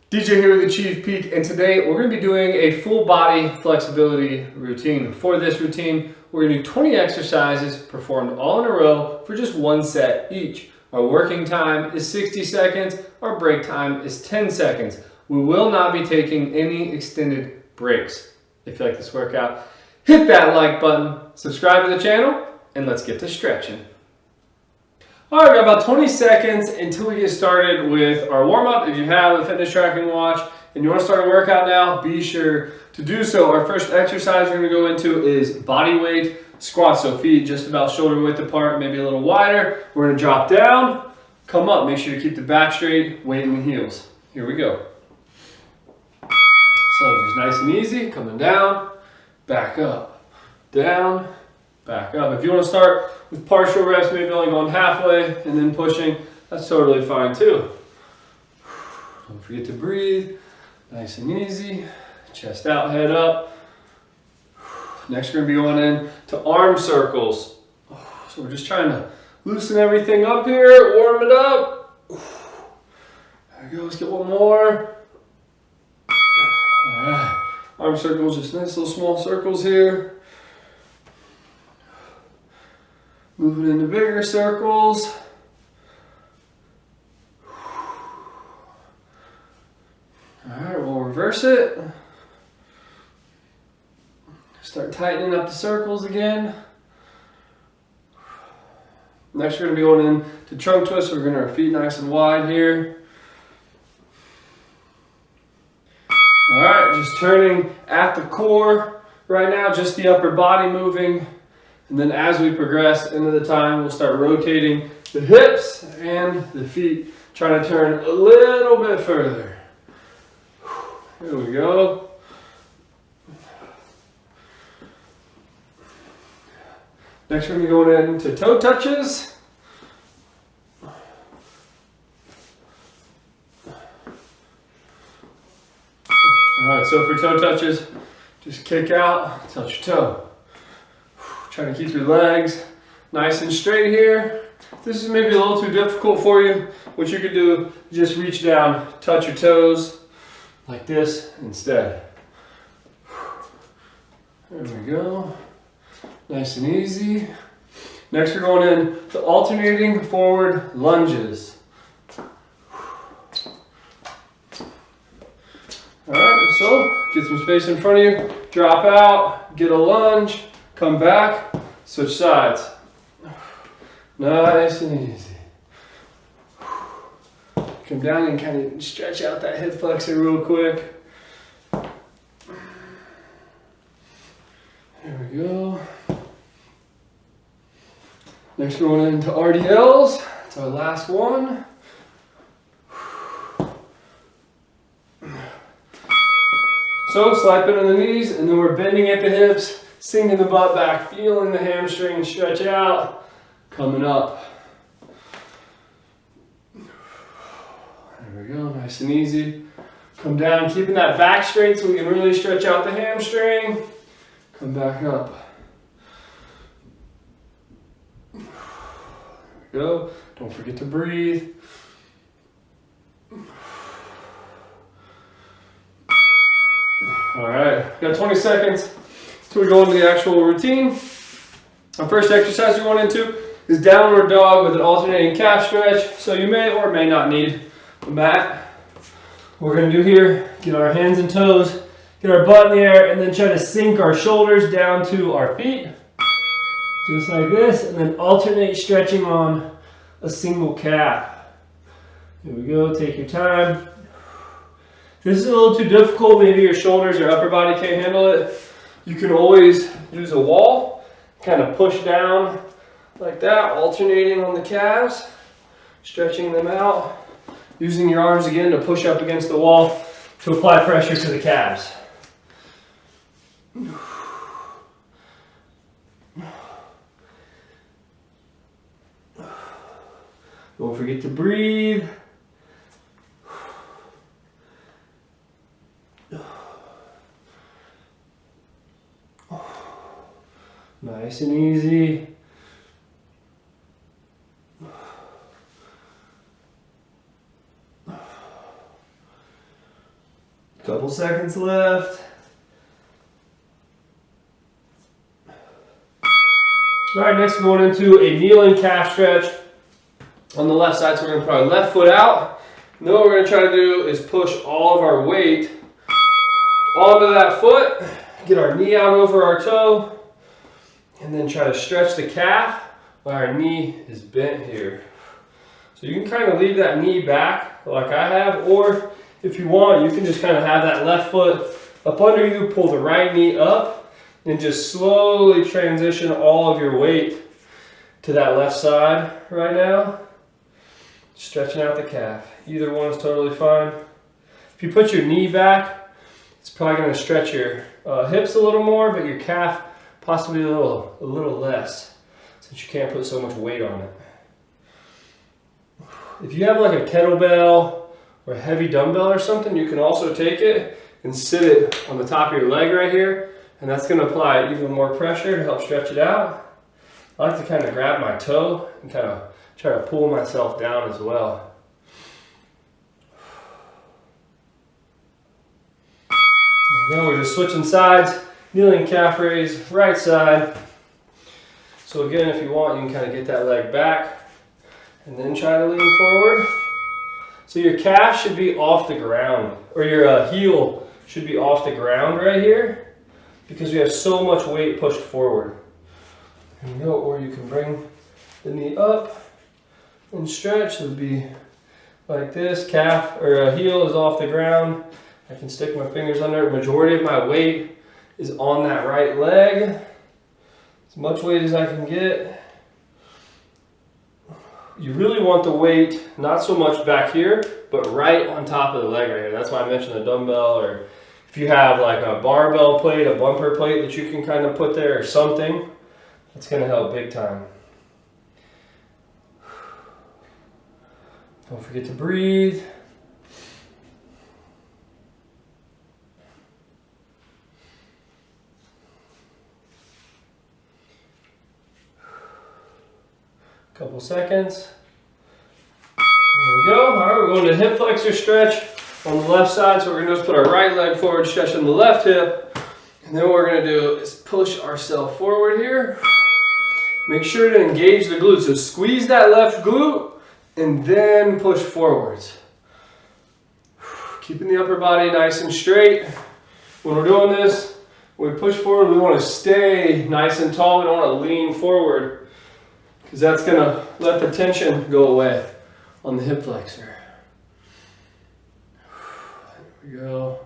DJ here with ACHV PEAK, and today we're going to be doing a full body flexibility routine. For this routine, we're going to do 20 exercises performed all in a row for just one set each. Our working time is 60 seconds, our break time is 10 seconds. We will not be taking any extended breaks. If you like this workout, hit that like button, subscribe to the channel, and let's get to stretching. All right, we got about 20 seconds until we get started with our warm-up. If you have a fitness tracking watch and you want to start a workout now, be sure to do so. Our first exercise we're going to go into is bodyweight squats. So feet just about shoulder width apart, maybe a little wider. We're going to drop down, come up. Make sure to keep the back straight, weight in the heels. Here we go. So just nice and easy, coming down, back up, down, back up. If you want to start with partial reps, maybe only going halfway and then pushing, that's totally fine too. Don't forget to breathe, nice and easy. Chest out, head up. Next we're going to be going in to arm circles. So we're just trying to loosen everything up here, warm it up. There we go, let's get one more. All right. Arm circles, just nice little small circles here. Moving into bigger circles. All right, we'll reverse it. Start tightening up the circles again. Next, we're going to be going into trunk twist. We're going to our feet nice and wide here. All right, just turning at the core right now, just the upper body moving. And then as we progress into the time, we'll start rotating the hips and the feet, trying to turn a little bit further. Here we go. Next, we're going to be going into toe touches. All right, so for toe touches, just kick out, touch your toe. Trying to keep your legs nice and straight here. If this is maybe a little too difficult for you, what you could do is just reach down, touch your toes like this instead. There we go. Nice and easy. Next we're going in to alternating forward lunges. Alright, so get some space in front of you, drop out, get a lunge, come back, switch sides. Nice and easy. Come down and kind of stretch out that hip flexor real quick. There we go. Next we're going into RDLs. It's our last one. So slide bend on the knees, and then we're bending at the hips, sinking the butt back, feeling the hamstring stretch out, coming up. There we go, nice and easy. Come down, keeping that back straight so we can really stretch out the hamstring. Come back up. There we go. Don't forget to breathe. All right, got 20 seconds till we go into the actual routine. Our first exercise we're going into is downward dog with an alternating calf stretch. So you may or may not need a mat. What we're going to do here, get our hands and toes, get our butt in the air, and then try to sink our shoulders down to our feet. Just like this, and then alternate stretching on a single calf. Here we go, take your time. If this is a little too difficult, maybe your shoulders or upper body can't handle it, you can always use a wall, kind of push down like that, alternating on the calves, stretching them out, using your arms again to push up against the wall to apply pressure to the calves. Don't forget to breathe. Nice and easy. Couple seconds left. All right, next we're going into a kneeling calf stretch on the left side. So we're gonna put our left foot out. And then what we're gonna try to do is push all of our weight onto that foot, get our knee out over our toe, and then try to stretch the calf while our knee is bent here. So you can kind of leave that knee back like I have, or if you want, you can just kind of have that left foot up under you, pull the right knee up, and just slowly transition all of your weight to that left side right now. Stretching out the calf. Either one is totally fine. If you put your knee back, it's probably going to stretch your hips a little more, but your calf possibly a little less, since you can't put so much weight on it. If you have like a kettlebell or a heavy dumbbell or something, you can also take it and sit it on the top of your leg right here, and that's going to apply even more pressure to help stretch it out. I like to kind of grab my toe and kind of try to pull myself down as well. There we go, we're just switching sides, kneeling calf raise, right side. So again, if you want, you can kind of get that leg back and then try to lean forward. So your calf should be off the ground, or your heel should be off the ground right here, because we have so much weight pushed forward. There we go, or you can bring the knee up and stretch. It would be like this, calf or heel is off the ground. I can stick my fingers under it. Majority of my weight is on that right leg. As much weight as I can get. You really want the weight not so much back here, but right on top of the leg right here. That's why I mentioned a dumbbell, or if you have like a barbell plate, a bumper plate that you can kind of put there or something, that's going to help big time. Don't forget to breathe. Couple seconds. There we go. All right, we're going to hip flexor stretch on the left side. So we're going to just put our right leg forward, stretching the left hip. And then what we're going to do is push ourselves forward here. Make sure to engage the glutes. So squeeze that left glute and then push forwards. Keeping the upper body nice and straight. When we're doing this, when we push forward, we want to stay nice and tall. We don't want to lean forward, because that's going to let the tension go away on the hip flexor. There we go.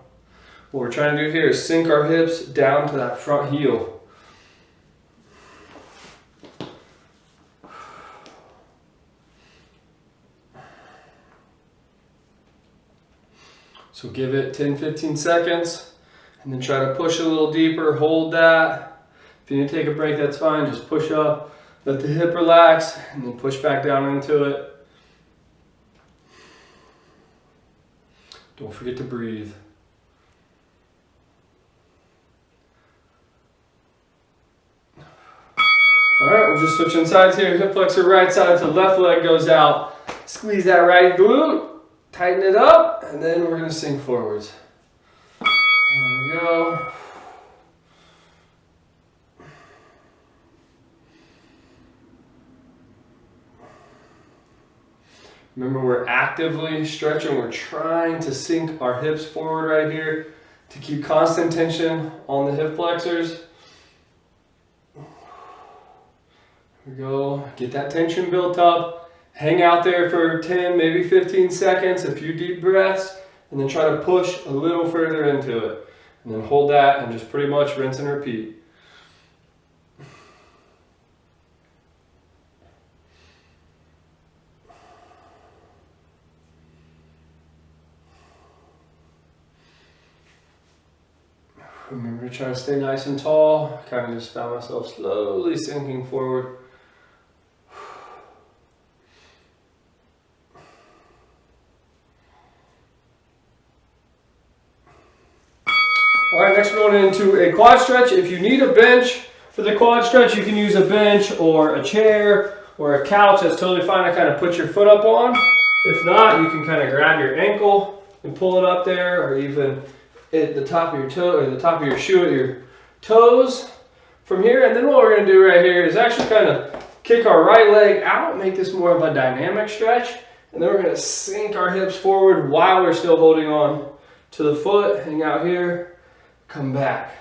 What we're trying to do here is sink our hips down to that front heel. So give it 10-15 seconds and then try to push a little deeper, hold that. If you need to take a break, that's fine. Just push up, let the hip relax, and then push back down into it. Don't forget to breathe. All right, we're just switching sides here. Hip flexor right side, so left leg goes out. Squeeze that right glute, tighten it up, and then we're gonna sink forwards. There we go. Remember, we're actively stretching. We're trying to sink our hips forward right here to keep constant tension on the hip flexors. Here we go. Get that tension built up. Hang out there for 10, maybe 15 seconds, a few deep breaths, and then try to push a little further into it. And then hold that and just pretty much rinse and repeat. Remember to try to stay nice and tall. Kind of just found myself slowly sinking forward. All right, next we're going into a quad stretch. If you need a bench for the quad stretch, you can use a bench or a chair or a couch. That's totally fine to kind of put your foot up on. If not, you can kind of grab your ankle and pull it up there, or even at the top of your toe, or the top of your shoe at your toes from here. And then what we're gonna do right here is actually kind of kick our right leg out, make this more of a dynamic stretch. And then we're gonna sink our hips forward while we're still holding on to the foot. Hang out here, come back.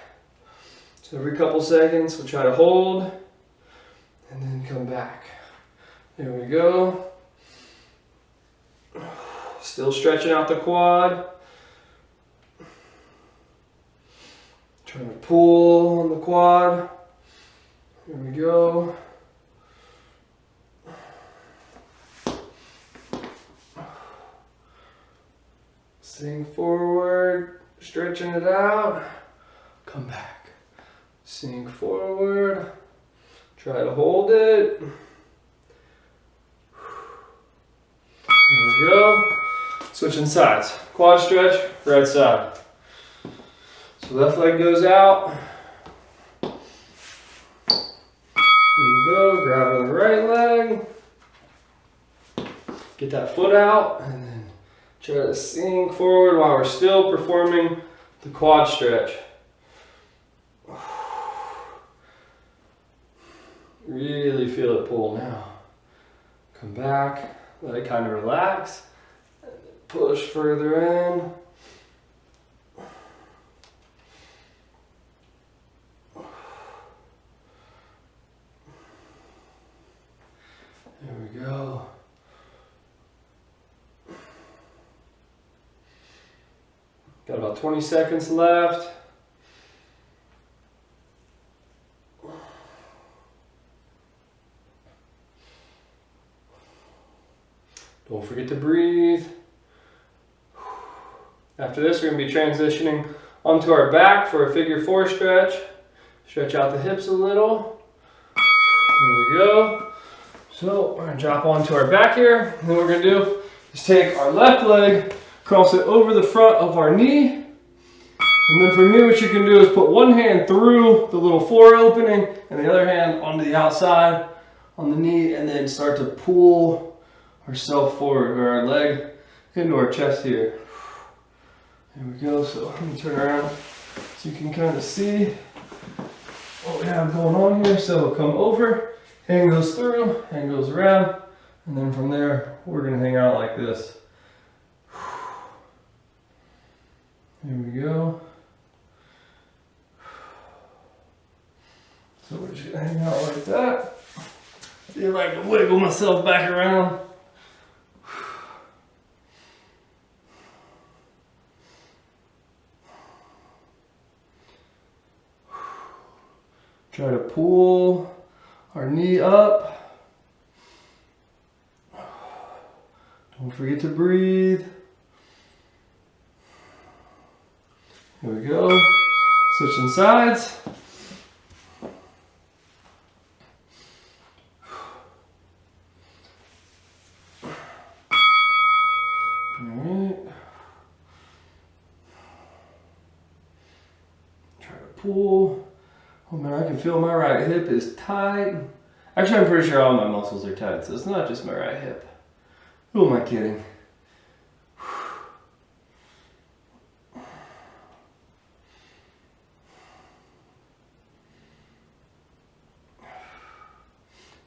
So every couple seconds, we'll try to hold and then come back. There we go. Still stretching out the quad. Trying to pull on the quad. Here we go. Sink forward, stretching it out. Come back. Sink forward. Try to hold it. There we go. Switching sides. Quad stretch, right side. So left leg goes out. There we go. Grab on the right leg. Get that foot out and then try to sink forward while we're still performing the quad stretch. Really feel it pull now. Come back, let it kind of relax, and then push further in. There we go. Got about 20 seconds left. Don't forget to breathe. After this, we're going to be transitioning onto our back for a figure 4 stretch. Stretch out the hips a little. There we go. So we're going to drop onto our back here. And then what we're going to do is take our left leg, cross it over the front of our knee. And then from here, what you can do is put one hand through the little floor opening and the other hand onto the outside on the knee, and then start to pull ourselves forward, or our leg into our chest here. There we go. So let me turn around so you can kind of see what we have going on here. So we'll come over, hand goes through, hand goes around, and then from there, we're going to hang out like this. There we go. So we're just going to hang out like that. See if I can wiggle myself back around. Try to pull our knee up. Don't forget to breathe. Here we go. Switching sides. Alright. Try to pull. Oh man, I can feel my right hip is tight. Actually, I'm pretty sure all my muscles are tight, so it's not just my right hip. Who am I kidding?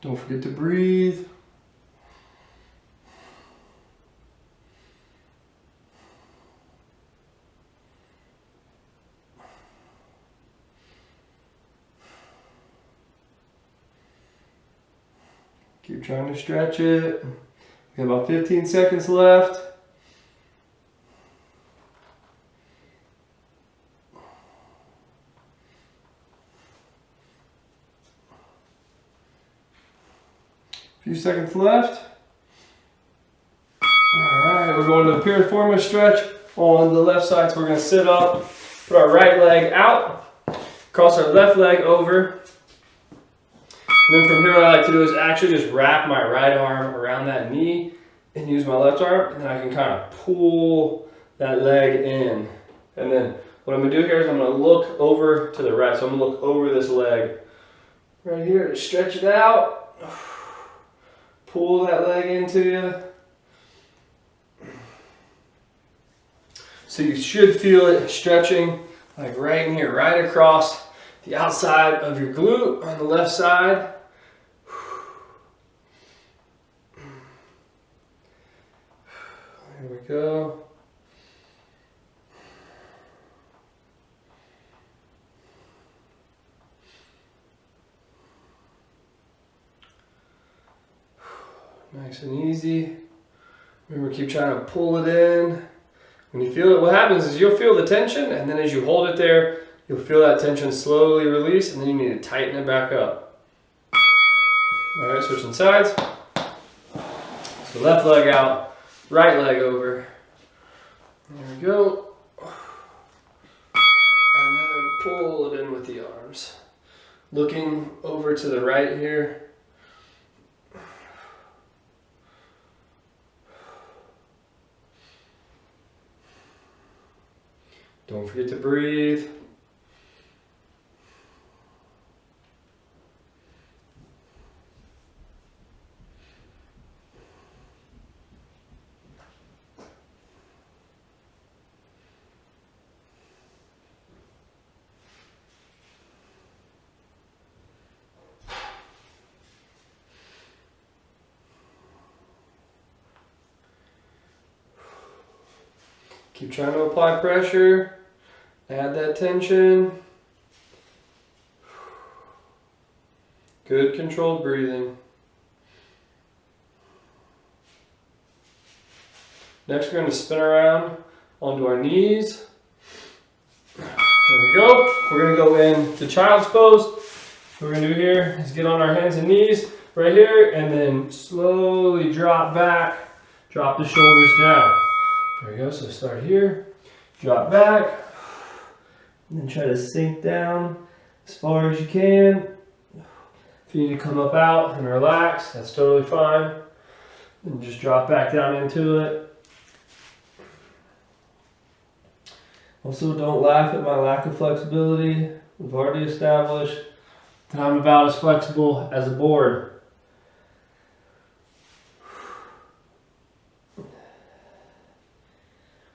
Don't forget to breathe. Keep trying to stretch it. We have about 15 seconds left. A few seconds left. Alright, we're going to the Piriformis Stretch on the left side. So we're going to sit up, put our right leg out, cross our left leg over. And then from here, what I like to do is actually just wrap my right arm around that knee and use my left arm, and then I can kind of pull that leg in. And then what I'm going to do here is I'm going to look over to the right. So I'm going to look over this leg right here to stretch it out. Pull that leg into you. So you should feel it stretching like right in here, right across the outside of your glute on the left side. Here we go. Nice and easy. Remember, keep trying to pull it in. When you feel it, what happens is you'll feel the tension, and then as you hold it there, you'll feel that tension slowly release, and then you need to tighten it back up. All right, switching sides. So left leg out, right leg over. There we go. And then pull it in with the arms. Looking over to the right here. Don't forget to breathe. Keep trying to apply pressure. Add that tension. Good controlled breathing. Next, we're going to spin around onto our knees. There we go. We're going to go into child's pose. What we're going to do here is get on our hands and knees right here and then slowly drop back. Drop the shoulders down. There we go. So start here. Drop back. And then try to sink down as far as you can. If you need to come up out and relax, that's totally fine. And just drop back down into it. Also, don't laugh at my lack of flexibility. We've already established that I'm about as flexible as a board.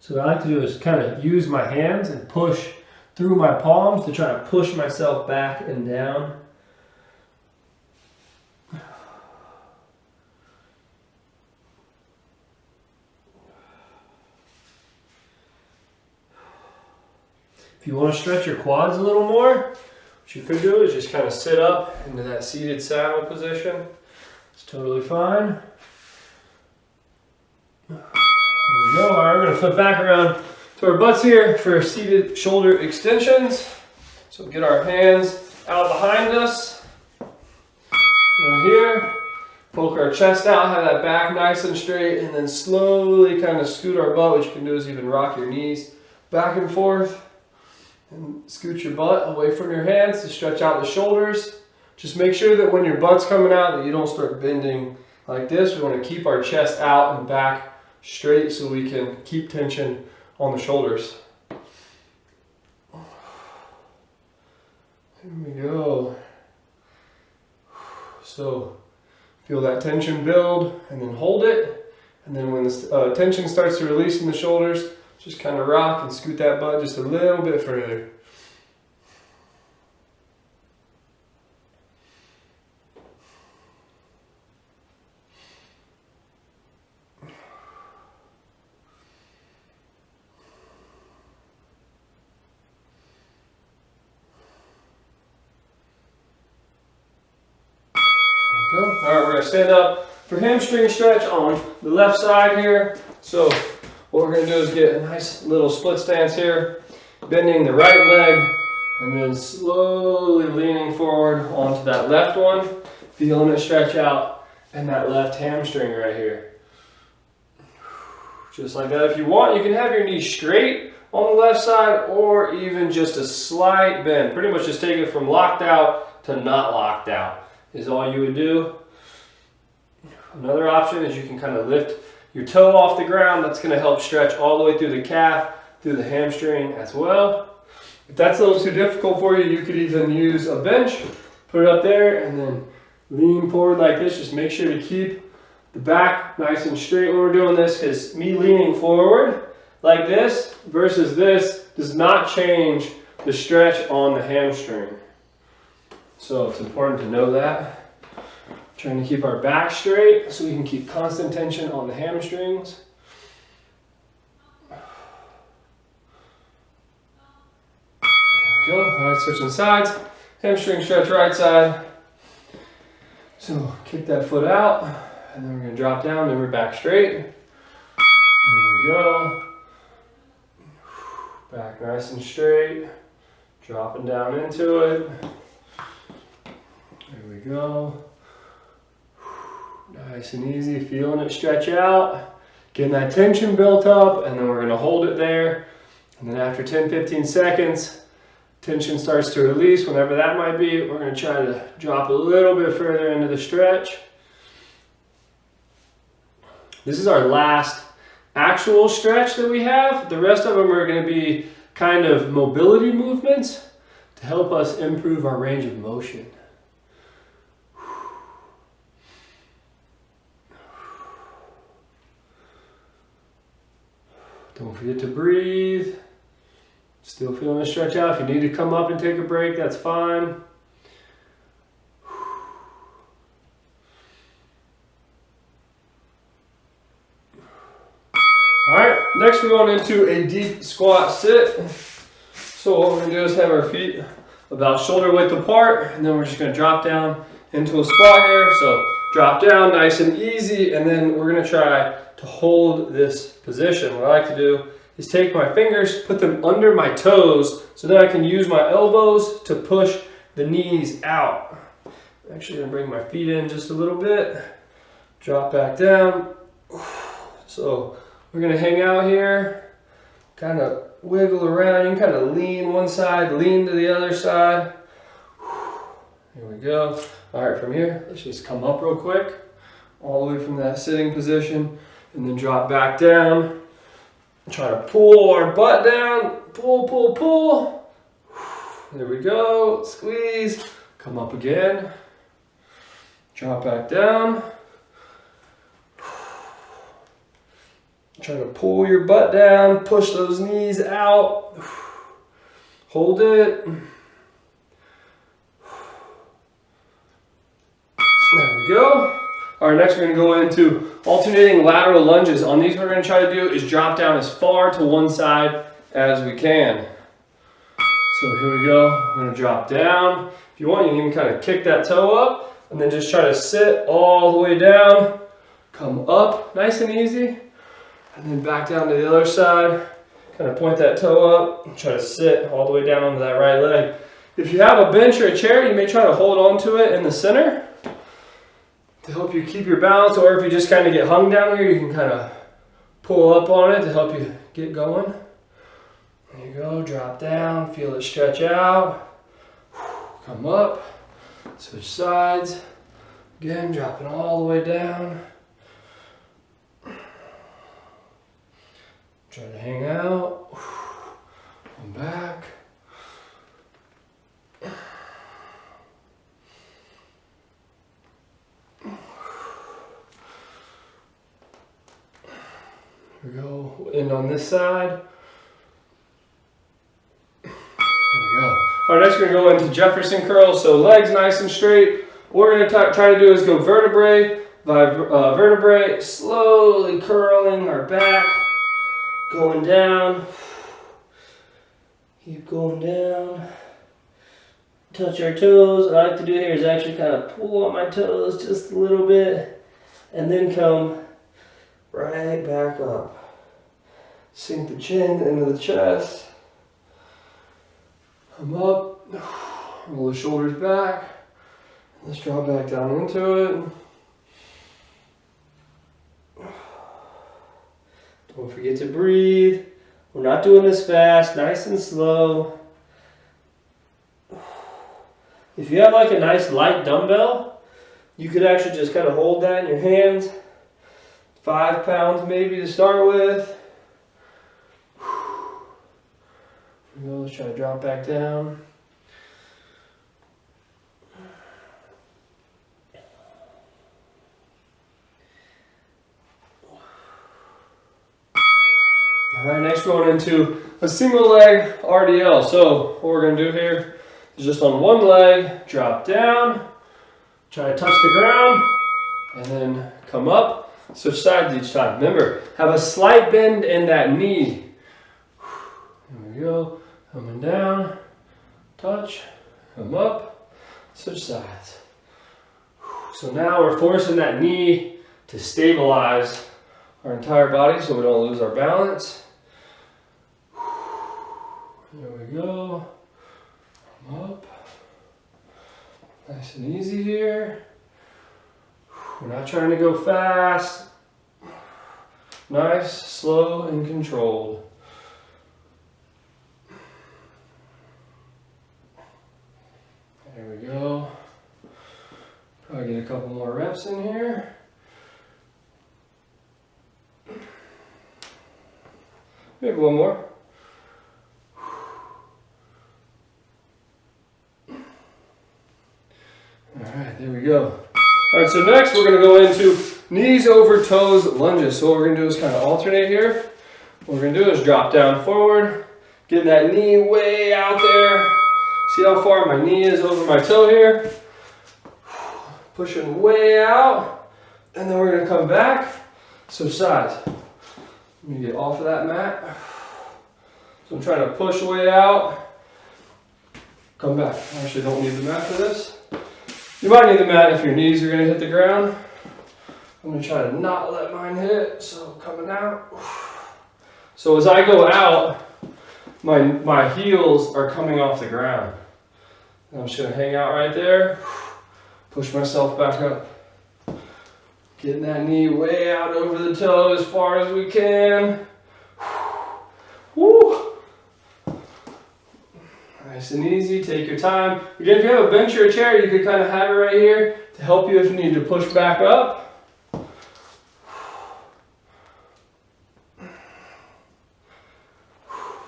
So what I like to do is kind of use my hands and push through my palms to try to push myself back and down. If you want to stretch your quads a little more, what you could do is just kind of sit up into that seated saddle position. It's totally fine. There we go. All right, we're going to flip back around to our butts here for seated shoulder extensions. So get our hands out behind us. Right here. Poke our chest out, have that back nice and straight, and then slowly kind of scoot our butt. What you can do is even rock your knees back and forth. And scoot your butt away from your hands to stretch out the shoulders. Just make sure that when your butt's coming out that you don't start bending like this. We want to keep our chest out and back straight so we can keep tension on the shoulders. Here we go. So feel that tension build and then hold it. And then when the tension starts to release in the shoulders, just kind of rock and scoot that butt just a little bit further. All right, we're going to stand up for hamstring stretch on the left side here. So what we're going to do is get a nice little split stance here, bending the right leg and then slowly leaning forward onto that left one, feeling it stretch out and that left hamstring right here. Just like that. If you want, you can have your knee straight on the left side or even just a slight bend. Pretty much just take it from locked out to not locked out is all you would do. Another option is you can kind of lift your toe off the ground. That's going to help stretch all the way through the calf, through the hamstring as well. If that's a little too difficult for you, you could even use a bench, put it up there, and then lean forward like this. Just make sure to keep the back nice and straight when we're doing this, because me leaning forward like this versus this does not change the stretch on the hamstring. So it's important to know that. Trying to keep our back straight so we can keep constant tension on the hamstrings. There we go. All right, switching sides. Hamstring stretch right side. So kick that foot out, and then we're going to drop down, then we're back straight. There we go. Back nice and straight. Dropping down into it. There we go. Nice and easy, feeling it stretch out. Getting that tension built up, and then we're going to hold it there. And then after 10-15 seconds, tension starts to release, whenever that might be. We're going to try to drop a little bit further into the stretch. This is our last actual stretch that we have. The rest of them are going to be kind of mobility movements to help us improve our range of motion. Don't forget to breathe. Still feeling a stretch out. If you need to come up and take a break, that's fine. All right, next we're going into a deep squat sit. So what we're going to do is have our feet about shoulder width apart, and then we're just going to drop down into a squat here. So drop down nice and easy, and then we're going to try to hold this position. What I like to do is take my fingers, put them under my toes, so that I can use my elbows to push the knees out. I'm actually going to bring my feet in just a little bit, drop back down. So we're going to hang out here, kind of wiggle around. You can kind of lean one side, lean to the other side. Here we go. All right, from here, let's just come up real quick, all the way from that sitting position, and then drop back down. Try to pull our butt down, pull, pull, pull. There we go, squeeze, come up again, drop back down. Try to pull your butt down, push those knees out, hold it. There we go. All right, next we're going to go into alternating lateral lunges. On these, what we're going to try to do is drop down as far to one side as we can. So here we go. We're going to drop down. If you want, you can even kind of kick that toe up and then just try to sit all the way down. Come up, nice and easy. And then back down to the other side. Kind of point that toe up and try to sit all the way down onto that right leg. If you have a bench or a chair, you may try to hold on to it in the center to help you keep your balance, or if you just kind of get hung down here, you can kind of pull up on it to help you get going. There you go, drop down, feel it stretch out, come up, switch sides, again, dropping all the way down. Try to hang out, come back. Here we go, end on this side. There we go. All right, next we're going to go into Jefferson Curls. So legs nice and straight. What we're going to try to do is go vertebrae by vertebrae, slowly curling our back, going down. Keep going down. Touch our toes. What I like to do here is actually kind of pull on my toes just a little bit and then come right back up. Sink the chin into the chest. Come up. Roll the shoulders back. Let's drop back down into it. Don't forget to breathe. We're not doing this fast, nice and slow. If you have like a nice light dumbbell, you could actually just kind of hold that in your hands. 5 pounds maybe to start with. Let's try to drop back down. All right, next we're going into a single leg RDL. So what we're gonna do here is just on one leg, drop down, try to touch the ground, and then come up, switch sides each time. Remember, have a slight bend in that knee. There we go, coming down, touch, come up, switch sides. So now we're forcing that knee to stabilize our entire body so we don't lose our balance. There we go. Come up. Nice and easy here. We're not trying to go fast. Nice, slow, and controlled. There we go. Probably get a couple more reps in here. Maybe one more. Alright, there we go. Alright, so next we're going to go into knees over toes lunges. So what we're going to do is kind of alternate here. What we're going to do is drop down forward, get that knee way out there. See how far my knee is over my toe here. Pushing way out. And then we're going to come back, switch sides. Let me get off of that mat. So I'm trying to push way out. Come back. I actually don't need the mat for this. You might need the mat if your knees are going to hit the ground. I'm going to try to not let mine hit. So coming out. So as I go out, my heels are coming off the ground. And I'm just going to hang out right there. Push myself back up. Getting that knee way out over the toe as far as we can. Woo! Nice and easy, take your time. Again, if you have a bench or a chair, you could kind of have it right here to help you if you need to push back up.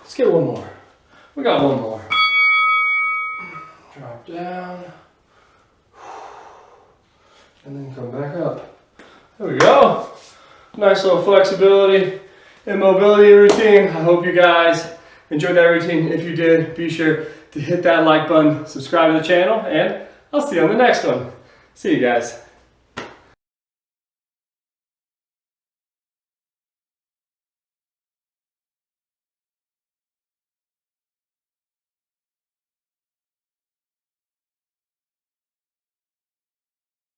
Let's get one more. We got one more. Drop down. And then come back up. There we go. Nice little flexibility and mobility routine. I hope you guys enjoyed that routine. If you did, be sure to hit that like button, subscribe to the channel, and I'll see you on the next one. See you guys.